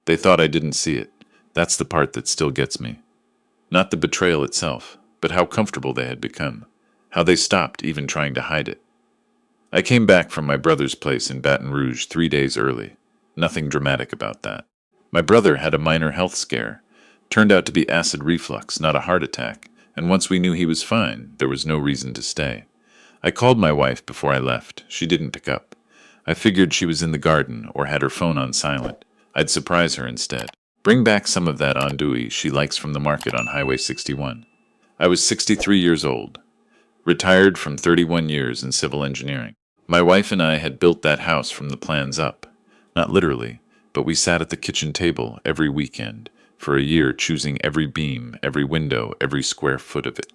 They thought I didn't see it. That's the part that still gets me. Not the betrayal itself, but how comfortable they had become. How they stopped even trying to hide it. I came back from my brother's place in Baton Rouge 3 days early. Nothing dramatic about that. My brother had a minor health scare. Turned out to be acid reflux, not a heart attack, and once we knew he was fine, there was no reason to stay. I called my wife before I left. She didn't pick up. I figured she was in the garden or had her phone on silent. I'd surprise her instead. Bring back some of that andouille she likes from the market on Highway 61. I was 63 years old, retired from 31 years in civil engineering. My wife and I had built that house from the plans up. Not literally, but we sat at the kitchen table every weekend, for a year choosing every beam, every window, every square foot of it.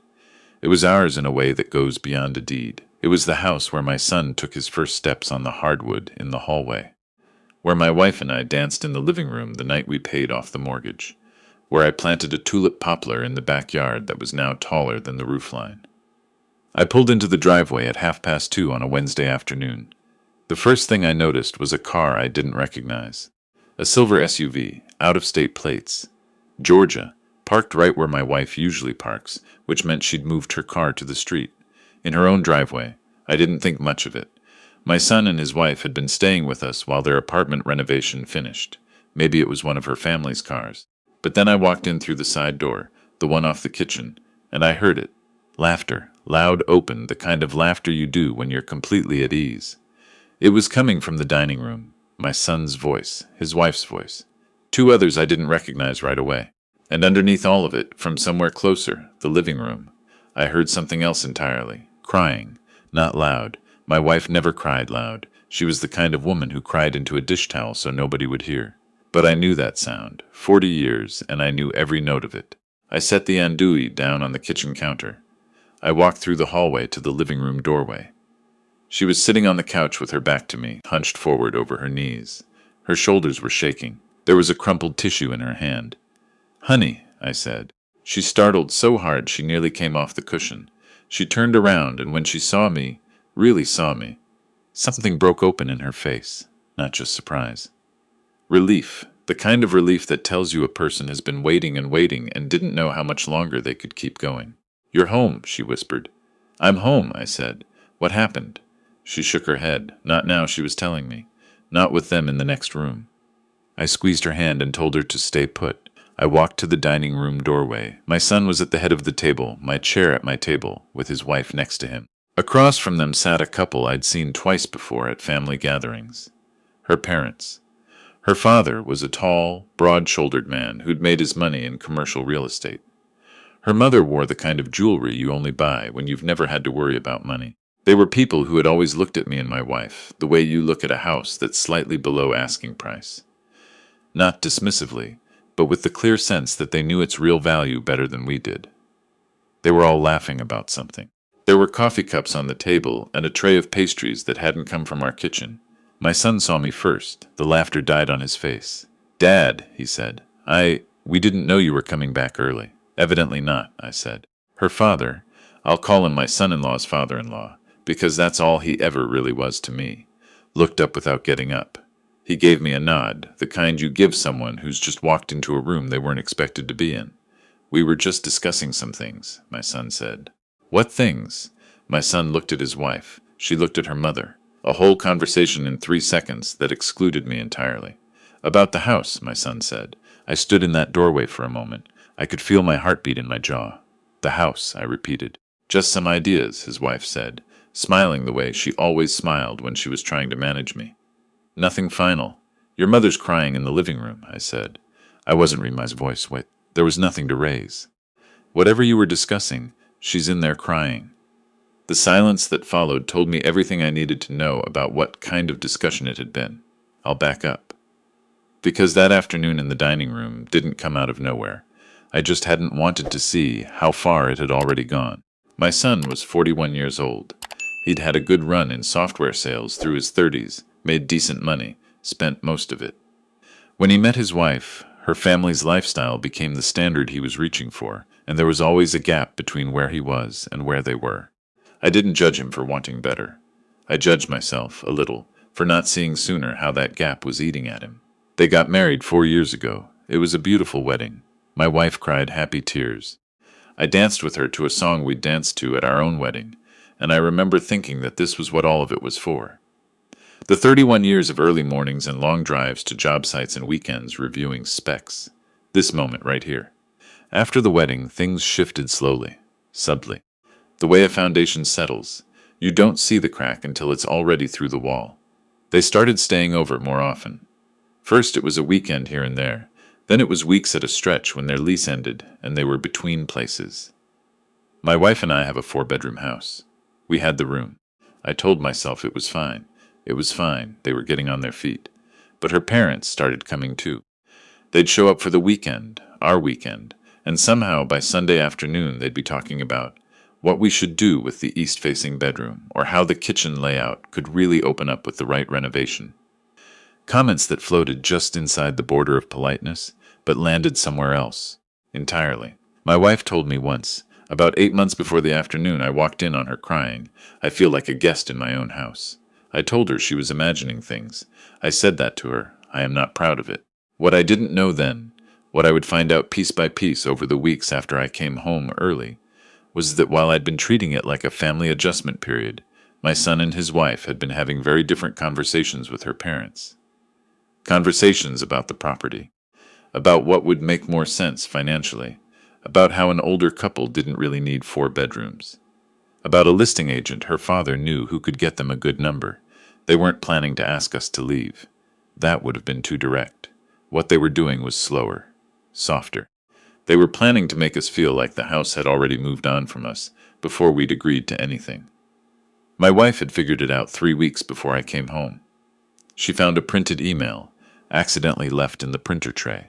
It was ours in a way that goes beyond a deed. It was the house where my son took his first steps on the hardwood in the hallway, where my wife and I danced in the living room the night we paid off the mortgage, where I planted a tulip poplar in the backyard that was now taller than the roofline. I pulled into the driveway at 2:30 on a Wednesday afternoon. The first thing I noticed was a car I didn't recognize. A silver SUV, out-of-state plates. Georgia, parked right where my wife usually parks, which meant she'd moved her car to the street. In her own driveway. I didn't think much of it. My son and his wife had been staying with us while their apartment renovation finished. Maybe it was one of her family's cars. But then I walked in through the side door, the one off the kitchen, and I heard it. Laughter, loud, open, the kind of laughter you do when you're completely at ease. It was coming from the dining room. My son's voice, his wife's voice. Two others I didn't recognize right away. And underneath all of it, from somewhere closer, the living room, I heard something else entirely. Crying. Not loud. My wife never cried loud. She was the kind of woman who cried into a dish towel so nobody would hear. But I knew that sound. 40 years, and I knew every note of it. I set the andouille down on the kitchen counter. I walked through the hallway to the living room doorway. She was sitting on the couch with her back to me, hunched forward over her knees. Her shoulders were shaking. There was a crumpled tissue in her hand. "Honey," I said. She startled so hard she nearly came off the cushion. She turned around, and when she saw me, really saw me, something broke open in her face, not just surprise. Relief, the kind of relief that tells you a person has been waiting and didn't know how much longer they could keep going. "You're home," she whispered. "I'm home," I said. "What happened?" She shook her head. Not now, she was telling me. Not with them in the next room. I squeezed her hand and told her to stay put. I walked to the dining room doorway. My son was at the head of the table, my chair at my table, with his wife next to him. Across from them sat a couple I'd seen twice before at family gatherings. Her parents. Her father was a tall, broad-shouldered man who'd made his money in commercial real estate. Her mother wore the kind of jewelry you only buy when you've never had to worry about money. They were people who had always looked at me and my wife the way you look at a house that's slightly below asking price. Not dismissively, but with the clear sense that they knew its real value better than we did. They were all laughing about something. There were coffee cups on the table and a tray of pastries that hadn't come from our kitchen. My son saw me first. The laughter died on his face. "Dad," he said, we didn't know you were coming back early." "Evidently not," I said. Her father, I'll call him my son-in-law's father-in-law, because that's all he ever really was to me, looked up without getting up. He gave me a nod, the kind you give someone who's just walked into a room they weren't expected to be in. "We were just discussing some things," my son said. "What things?" My son looked at his wife. She looked at her mother. A whole conversation in 3 seconds that excluded me entirely. "About the house," my son said. I stood in that doorway for a moment. I could feel my heartbeat in my jaw. "The house," I repeated. "Just some ideas," his wife said, smiling the way she always smiled when she was trying to manage me. "Nothing final. Your mother's crying in the living room," I said. I wasn't raising my voice. Wait, there was nothing to raise. "Whatever you were discussing, she's in there crying." The silence that followed told me everything I needed to know about what kind of discussion it had been. I'll back up. Because that afternoon in the dining room didn't come out of nowhere. I just hadn't wanted to see how far it had already gone. My son was 41 years old. He'd had a good run in software sales through his 30s, made decent money, spent most of it. When he met his wife, her family's lifestyle became the standard he was reaching for, and there was always a gap between where he was and where they were. I didn't judge him for wanting better. I judged myself, a little, for not seeing sooner how that gap was eating at him. They got married 4 years ago. It was a beautiful wedding. My wife cried happy tears. I danced with her to a song we danced to at our own wedding, and I remember thinking that this was what all of it was for. The 31 years of early mornings and long drives to job sites and weekends reviewing specs. This moment right here. After the wedding, things shifted slowly, subtly. The way a foundation settles, you don't see the crack until it's already through the wall. They started staying over more often. First it was a weekend here and there, then it was weeks at a stretch when their lease ended and they were between places. My wife and I have a 4-bedroom house. We had the room. I told myself it was fine. It was fine, they were getting on their feet. But her parents started coming too. They'd show up for the weekend, our weekend, and somehow by Sunday afternoon they'd be talking about what we should do with the east-facing bedroom, or how the kitchen layout could really open up with the right renovation. Comments that floated just inside the border of politeness, but landed somewhere else, entirely. My wife told me once, about 8 months before the afternoon I walked in on her crying, "I feel like a guest in my own house." I told her she was imagining things. I said that to her. I am not proud of it. What I didn't know then, what I would find out piece by piece over the weeks after I came home early, was that while I'd been treating it like a family adjustment period, my son and his wife had been having very different conversations with her parents. Conversations about the property, about what would make more sense financially, about how an older couple didn't really need 4 bedrooms, about a listing agent her father knew who could get them a good number. They weren't planning to ask us to leave. That would have been too direct. What they were doing was slower, softer. They were planning to make us feel like the house had already moved on from us before we'd agreed to anything. My wife had figured it out 3 weeks before I came home. She found a printed email, accidentally left in the printer tray,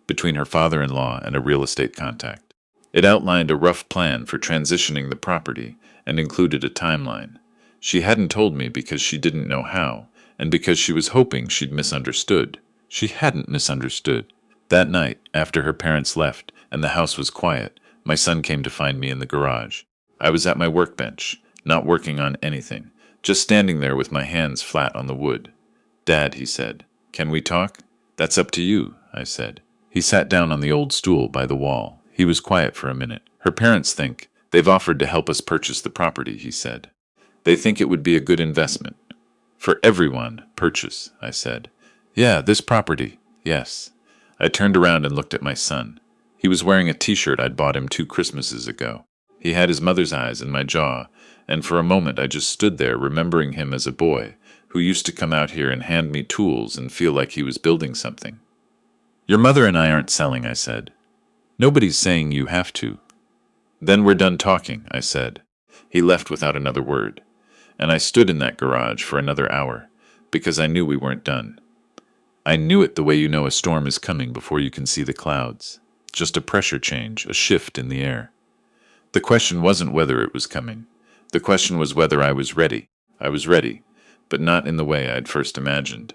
between her father-in-law and a real estate contact. It outlined a rough plan for transitioning the property and included a timeline. She hadn't told me because she didn't know how, and because she was hoping she'd misunderstood. She hadn't misunderstood. That night, after her parents left and the house was quiet, my son came to find me in the garage. I was at my workbench, not working on anything, just standing there with my hands flat on the wood. "Dad," he said, "can we talk?" "That's up to you," I said. He sat down on the old stool by the wall. He was quiet for a minute. "Her parents think they've offered to help us purchase the property," he said. "They think it would be a good investment." "For everyone, purchase," I said. "Yeah, this property, yes." I turned around and looked at my son. He was wearing a t-shirt I'd bought him 2 Christmases ago. He had his mother's eyes in my jaw, and for a moment I just stood there remembering him as a boy who used to come out here and hand me tools and feel like he was building something. "Your mother and I aren't selling," I said. "Nobody's saying you have to." "Then we're done talking," I said. He left without another word, and I stood in that garage for another hour, because I knew we weren't done. I knew it the way you know a storm is coming before you can see the clouds. Just a pressure change, a shift in the air. The question wasn't whether it was coming. The question was whether I was ready. I was ready, but not in the way I'd first imagined.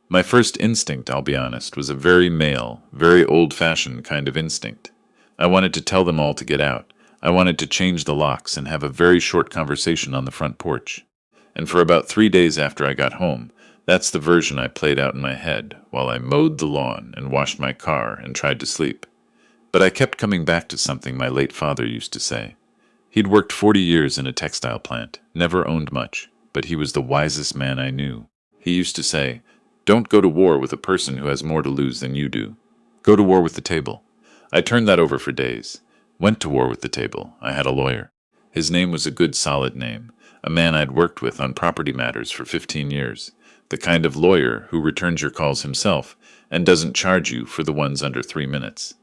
My first instinct, I'll be honest, was a very male, very old-fashioned kind of instinct. I wanted to tell them all to get out. I wanted to change the locks and have a very short conversation on the front porch. And for about 3 days after I got home, that's the version I played out in my head while I mowed the lawn and washed my car and tried to sleep. But I kept coming back to something my late father used to say. He'd worked 40 years in a textile plant, never owned much, but he was the wisest man I knew. He used to say, "Don't go to war with a person who has more to lose than you do. Go to war with the table." I turned that over for days. Went to war with the table. I had a lawyer. His name was a good solid name, a man I'd worked with on property matters for 15 years. The kind of lawyer who returns your calls himself and doesn't charge you for the ones under 3 minutes.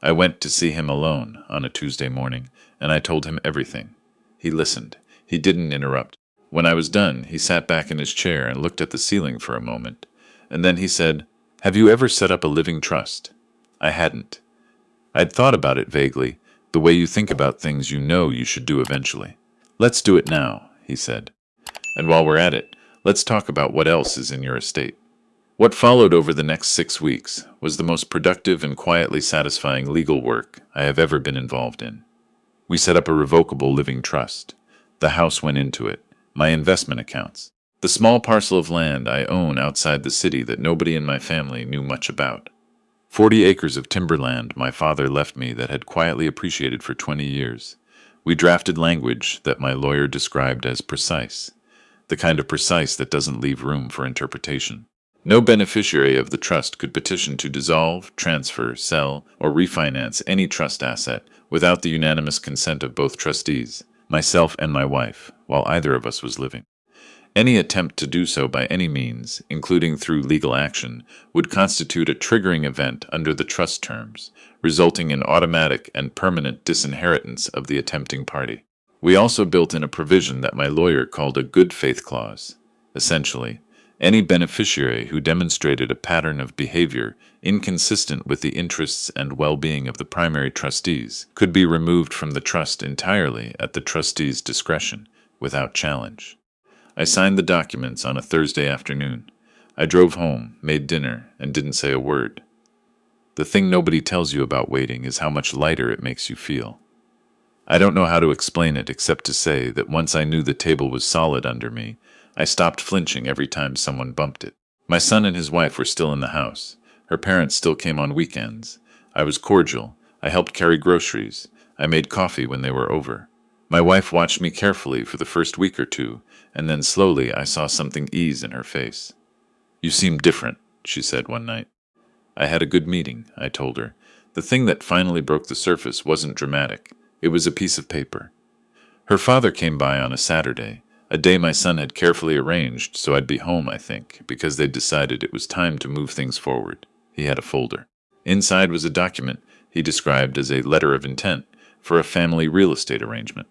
I went to see him alone on a Tuesday morning, and I told him everything. He listened. He didn't interrupt. When I was done, he sat back in his chair and looked at the ceiling for a moment, and then he said, "Have you ever set up a living trust?" I hadn't. I'd thought about it vaguely, the way you think about things you know you should do eventually. "Let's do it now," he said. "And while we're at it, let's talk about what else is in your estate." What followed over the next 6 weeks was the most productive and quietly satisfying legal work I have ever been involved in. We set up a revocable living trust. The house went into it, my investment accounts. The small parcel of land I own outside the city that nobody in my family knew much about. 40 acres of timberland my father left me that had quietly appreciated for 20 years. We drafted language that my lawyer described as precise, the kind of precise that doesn't leave room for interpretation. No beneficiary of the trust could petition to dissolve, transfer, sell, or refinance any trust asset without the unanimous consent of both trustees, myself and my wife, while either of us was living. Any attempt to do so by any means, including through legal action, would constitute a triggering event under the trust terms, resulting in automatic and permanent disinheritance of the attempting party. We also built in a provision that my lawyer called a good faith clause. Essentially, any beneficiary who demonstrated a pattern of behavior inconsistent with the interests and well-being of the primary trustees could be removed from the trust entirely at the trustees' discretion, without challenge. I signed the documents on a Thursday afternoon. I drove home, made dinner, and didn't say a word. The thing nobody tells you about waiting is how much lighter it makes you feel. I don't know how to explain it except to say that once I knew the table was solid under me, I stopped flinching every time someone bumped it. My son and his wife were still in the house. Her parents still came on weekends. I was cordial. I helped carry groceries. I made coffee when they were over. My wife watched me carefully for the first week or two, and then slowly I saw something ease in her face. "You seem different," she said one night. "I had a good meeting," I told her. The thing that finally broke the surface wasn't dramatic. It was a piece of paper. Her father came by on a Saturday, a day my son had carefully arranged so I'd be home, I think, because they'd decided it was time to move things forward. He had a folder. Inside was a document he described as a letter of intent for a family real estate arrangement.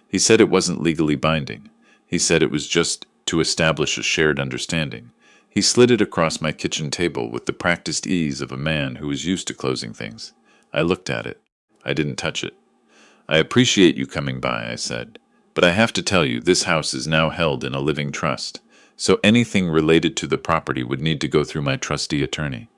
He said it wasn't legally binding. He said it was just to establish a shared understanding. He slid it across my kitchen table with the practiced ease of a man who was used to closing things. I looked at it. I didn't touch it. "I appreciate you coming by," I said, "but I have to tell you this house is now held in a living trust, so anything related to the property would need to go through my trustee attorney."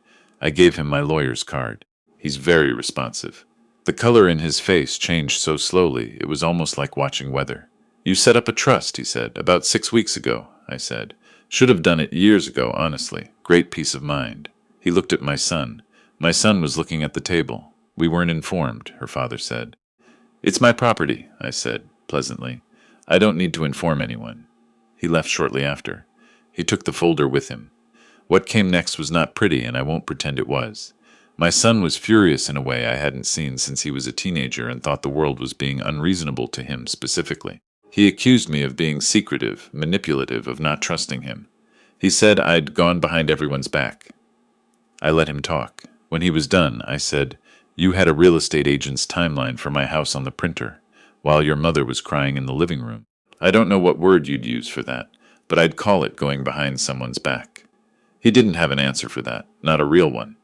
I gave him my lawyer's card. He's very responsive. The color in his face changed so slowly it was almost like watching weather. "You set up a trust," he said, "about 6 weeks ago," I said. "Should have done it years ago, honestly. Great peace of mind." He looked at my son. My son was looking at the table. "We weren't informed," her father said. "It's my property," I said, pleasantly. "I don't need to inform anyone." He left shortly after. He took the folder with him. What came next was not pretty, and I won't pretend it was. My son was furious in a way I hadn't seen since he was a teenager and thought the world was being unreasonable to him specifically. He accused me of being secretive, manipulative, of not trusting him. He said I'd gone behind everyone's back. I let him talk. When he was done, I said, "You had a real estate agent's timeline for my house on the printer, while your mother was crying in the living room. I don't know what word you'd use for that, but I'd call it going behind someone's back." He didn't have an answer for that, not a real one.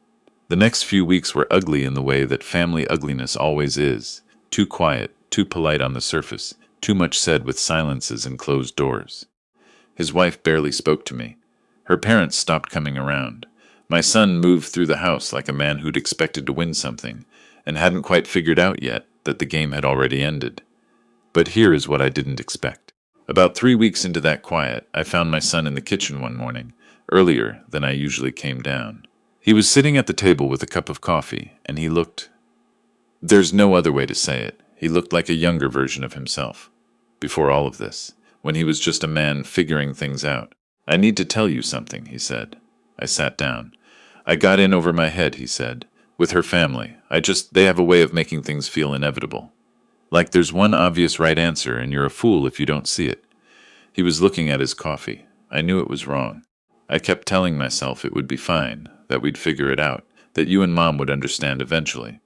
The next few weeks were ugly in the way that family ugliness always is. Too quiet, too polite on the surface, too much said with silences and closed doors. His wife barely spoke to me. Her parents stopped coming around. My son moved through the house like a man who'd expected to win something, and hadn't quite figured out yet that the game had already ended. But here is what I didn't expect. About 3 weeks into that quiet, I found my son in the kitchen one morning, earlier than I usually came down. He was sitting at the table with a cup of coffee, and he looked— there's no other way to say it. He looked like a younger version of himself. Before all of this, when he was just a man figuring things out. "I need to tell you something," he said. I sat down. "I got in over my head," he said. "With her family. They have a way of making things feel inevitable. Like there's one obvious right answer, and you're a fool if you don't see it." He was looking at his coffee. I knew it was wrong. I kept telling myself it would be fine, that we'd figure it out, that you and Mom would understand eventually.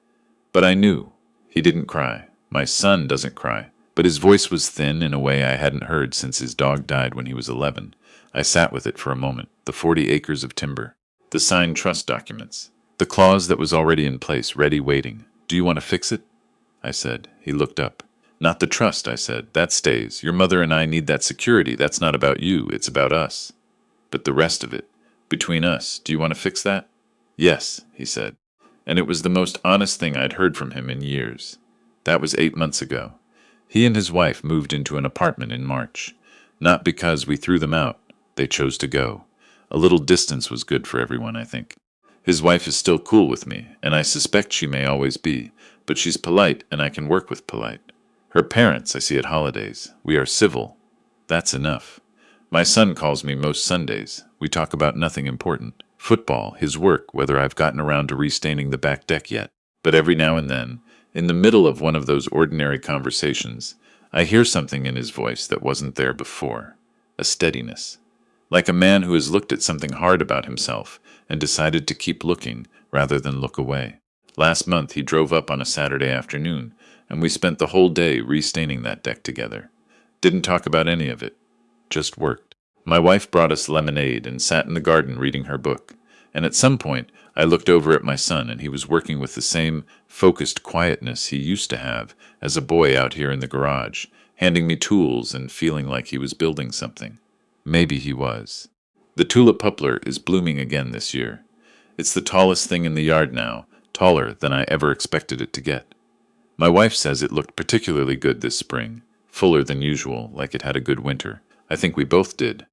But I knew. He didn't cry. My son doesn't cry. But his voice was thin in a way I hadn't heard since his dog died when he was 11. I sat with it for a moment. The 40 acres of timber. The signed trust documents. The clause that was already in place, ready, waiting. "Do you want to fix it?" I said. He looked up. "Not the trust," I said. "That stays. Your mother and I need that security. That's not about you. It's about us." "But the rest of it, between us, do you want to fix that?" "Yes," he said. And it was the most honest thing I'd heard from him in years. That was 8 months ago. He and his wife moved into an apartment in March. Not because we threw them out, They chose to go. A little distance was good for everyone, I think. His wife is still cool with me, and I suspect she may always be, but she's polite and I can work with polite. Her parents I see at holidays. We are civil. That's enough. My son calls me most Sundays. We talk about nothing important. Football, his work, whether I've gotten around to restaining the back deck yet. But every now and then, in the middle of one of those ordinary conversations, I hear something in his voice that wasn't there before. A steadiness. Like a man who has looked at something hard about himself and decided to keep looking rather than look away. Last month he drove up on a Saturday afternoon, and we spent the whole day restaining that deck together. Didn't talk about any of it. Just worked. My wife brought us lemonade and sat in the garden reading her book, and at some point I looked over at my son and he was working with the same focused quietness he used to have as a boy out here in the garage, handing me tools and feeling like he was building something. Maybe he was. The tulip poplar is blooming again this year. It's the tallest thing in the yard now, taller than I ever expected it to get. My wife says it looked particularly good this spring, fuller than usual, like it had a good winter. I think we both did.